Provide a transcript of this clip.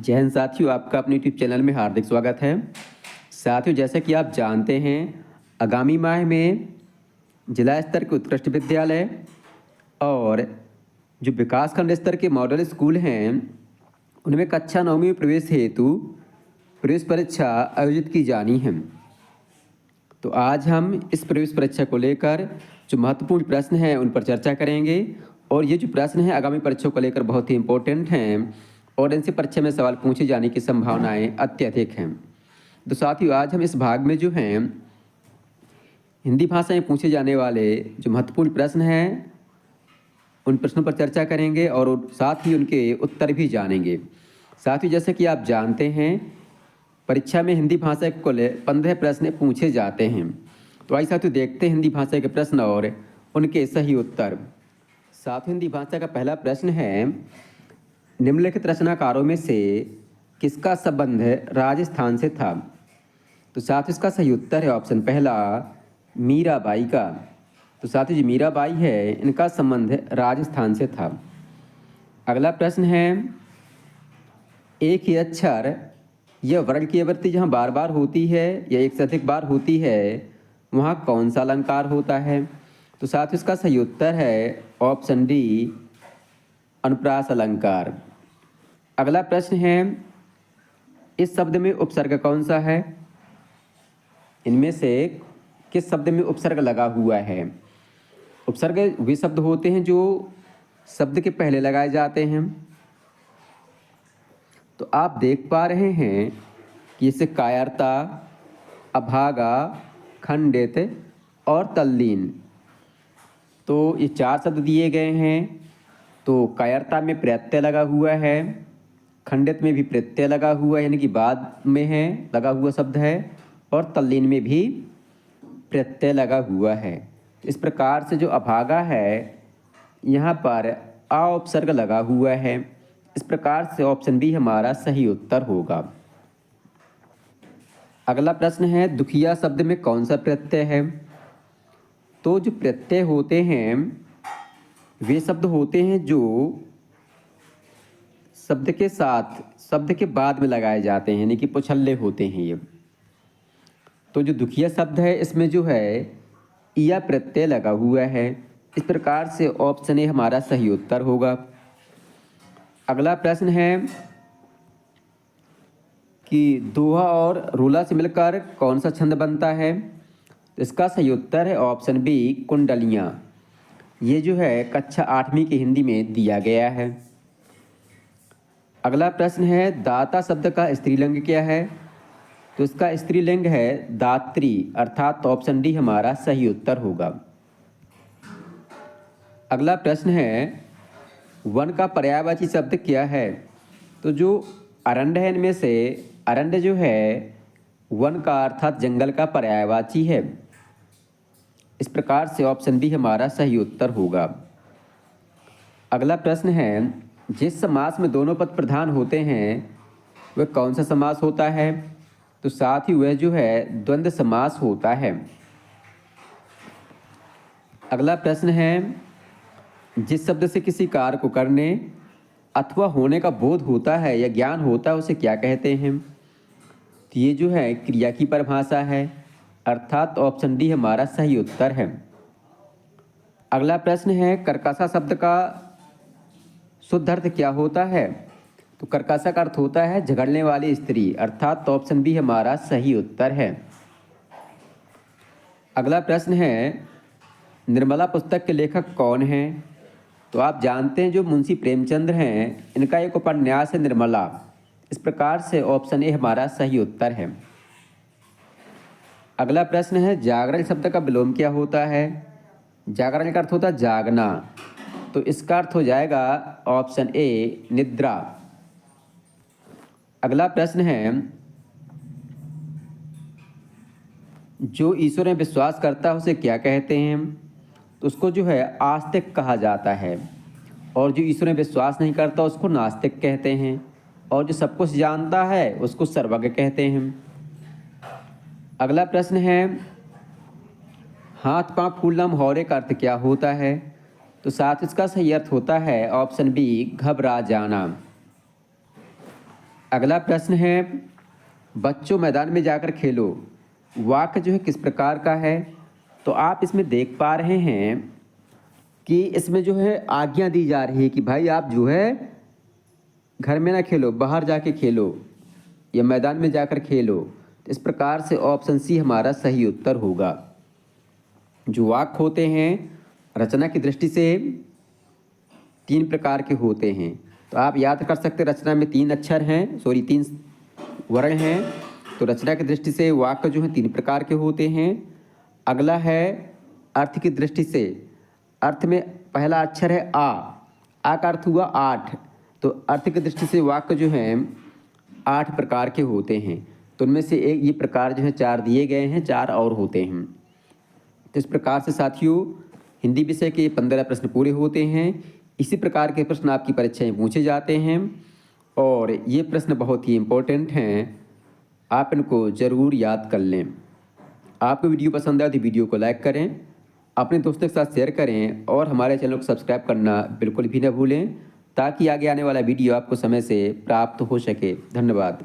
जय हिंद साथियों, आपका अपने यूट्यूब चैनल में हार्दिक स्वागत है। साथियों, जैसा कि आप जानते हैं, आगामी माह में जिला स्तर के उत्कृष्ट विद्यालय और जो विकासखंड स्तर के मॉडल स्कूल हैं, उनमें कक्षा 9वीं में प्रवेश हेतु प्रवेश परीक्षा आयोजित की जानी है। तो आज हम इस प्रवेश परीक्षा को लेकर जो महत्वपूर्ण प्रश्न हैं उन पर चर्चा करेंगे। और ये जो प्रश्न हैं आगामी परीक्षाओं को लेकर बहुत ही इम्पोर्टेंट हैं और इनसे परीक्षा में सवाल पूछे जाने की संभावनाएं अत्यधिक हैं। तो साथियों, आज हम इस भाग में जो हैं हिंदी भाषा में पूछे जाने वाले जो महत्वपूर्ण प्रश्न हैं उन प्रश्नों पर चर्चा करेंगे और साथ ही उनके उत्तर भी जानेंगे। साथियों, जैसे कि आप जानते हैं, परीक्षा में हिंदी भाषा के कुल 15 प्रश्न पूछे जाते हैं। तो आइए साथियों देखते हैं हिंदी भाषा के प्रश्न और उनके सही उत्तर। साथियों, हिंदी भाषा का पहला प्रश्न है, निम्नलिखित रचनाकारों में से किसका संबंध राजस्थान से था? तो साथियों, इसका सही उत्तर है ऑप्शन पहला, मीराबाई का। तो साथियों, जो मीराबाई है इनका संबंध राजस्थान से था। अगला प्रश्न है, एक ही अक्षर यह वर्ण की आवृत्ति जहाँ बार बार होती है या एक से अधिक बार होती है वहाँ कौन सा अलंकार होता है? तो साथियों, इसका सही उत्तर है ऑप्शन डी, अनुप्रास अलंकार। अगला प्रश्न है, इस शब्द में उपसर्ग कौन सा है? इनमें से किस शब्द में उपसर्ग लगा हुआ है? उपसर्ग वे शब्द होते हैं जो शब्द के पहले लगाए जाते हैं। तो आप देख पा रहे हैं कि इसे कायरता, अभागा, खंडित और तल्लीन, तो ये 4 शब्द दिए गए हैं। तो कायरता में प्रत्यय लगा हुआ है, खंडित में भी प्रत्यय लगा हुआ है यानी कि बाद में है लगा हुआ शब्द है, और तल्लीन में भी प्रत्यय लगा हुआ है। इस प्रकार से जो अभागा है यहाँ पर आ उपसर्ग लगा हुआ है। इस प्रकार से ऑप्शन बी हमारा सही उत्तर होगा। अगला प्रश्न है, दुखिया शब्द में कौन सा प्रत्यय है? तो जो प्रत्यय होते हैं वे शब्द होते हैं जो शब्द के साथ शब्द के बाद में लगाए जाते हैं यानी कि पुछल्ले होते हैं ये। तो जो दुखिया शब्द है इसमें जो है या प्रत्यय लगा हुआ है। इस प्रकार से ऑप्शन ए हमारा सही उत्तर होगा। अगला प्रश्न है कि दोहा और रूला से मिलकर कौन सा छंद बनता है? तो इसका सही उत्तर है ऑप्शन बी, कुंडलियाँ। ये जो है कक्षा 8वीं की हिंदी में दिया गया है। अगला प्रश्न है, दाता शब्द का स्त्रीलिंग क्या है? तो इसका स्त्रीलिंग है दात्री, अर्थात ऑप्शन डी हमारा सही उत्तर होगा। अगला प्रश्न है, वन का पर्यायवाची शब्द क्या है? तो जो अरण्य है इनमें से अरण्य जो है वन का अर्थात जंगल का पर्यायवाची है। इस प्रकार से ऑप्शन बी हमारा सही उत्तर होगा। अगला प्रश्न है, जिस समास में दोनों पद प्रधान होते हैं वह कौन सा समास होता है? तो साथ ही वह जो है द्वंद्व समास होता है। अगला प्रश्न है, जिस शब्द से किसी कार्य को करने अथवा होने का बोध होता है या ज्ञान होता है उसे क्या कहते हैं? तो ये जो है क्रिया की परिभाषा है, अर्थात ऑप्शन डी हमारा सही उत्तर है। अगला प्रश्न है, कर्कशा शब्द का शुद्ध अर्थ क्या होता है? तो कर्कशा का अर्थ होता है झगड़ने वाली स्त्री, अर्थात ऑप्शन बी हमारा सही उत्तर है। अगला प्रश्न है, निर्मला पुस्तक के लेखक कौन हैं? तो आप जानते हैं जो मुंशी प्रेमचंद हैं इनका एक उपन्यास है निर्मला। इस प्रकार से ऑप्शन ए हमारा सही उत्तर है। अगला प्रश्न है, जागरण शब्द का विलोम क्या होता है? जागरण का अर्थ होता है जागना, तो इसका अर्थ हो जाएगा ऑप्शन ए, निद्रा। अगला प्रश्न है, जो ईश्वर में विश्वास करता है उसे क्या कहते हैं? तो उसको जो है आस्तिक कहा जाता है, और जो ईश्वर में विश्वास नहीं करता उसको नास्तिक कहते हैं, और जो सब कुछ जानता है उसको सर्वज्ञ कहते हैं। अगला प्रश्न है, हाथ पांव फूलना मुहावरे का अर्थ क्या होता है? तो साथ इसका सही अर्थ होता है ऑप्शन बी, घबरा जाना। अगला प्रश्न है, बच्चों मैदान में जाकर खेलो, वाक्य जो है किस प्रकार का है? तो आप इसमें देख पा रहे हैं कि इसमें जो है आज्ञा दी जा रही है कि भाई आप जो है घर में ना खेलो, बाहर जाके खेलो या मैदान में जाकर खेलो। तो इस प्रकार से ऑप्शन सी हमारा सही उत्तर होगा। जो वाक्य होते हैं रचना की दृष्टि से 3 प्रकार के होते हैं। तो आप याद कर सकते हैं रचना में 3 अक्षर हैं, 3 वर्ण हैं। तो रचना की दृष्टि से वाक्य जो है 3 प्रकार के होते हैं। अगला है अर्थ की दृष्टि से, अर्थ में पहला अक्षर है आ का अर्थ हुआ 8। तो अर्थ की दृष्टि से वाक्य जो हैं 8 प्रकार के होते हैं। तो उनमें से एक ये प्रकार जो है 4 दिए गए हैं, 4 और होते हैं। तो इस प्रकार से साथियों हिंदी विषय के 15 प्रश्न पूरे होते हैं। इसी प्रकार के प्रश्न आपकी परीक्षाएं पूछे जाते हैं और ये प्रश्न बहुत ही इम्पोर्टेंट हैं, आप इनको ज़रूर याद कर लें। आपको वीडियो पसंद आए तो वीडियो को लाइक करें, अपने दोस्तों के साथ शेयर करें और हमारे चैनल को सब्सक्राइब करना बिल्कुल भी न भूलें, ताकि आगे आने वाला वीडियो आपको समय से प्राप्त हो सके। धन्यवाद।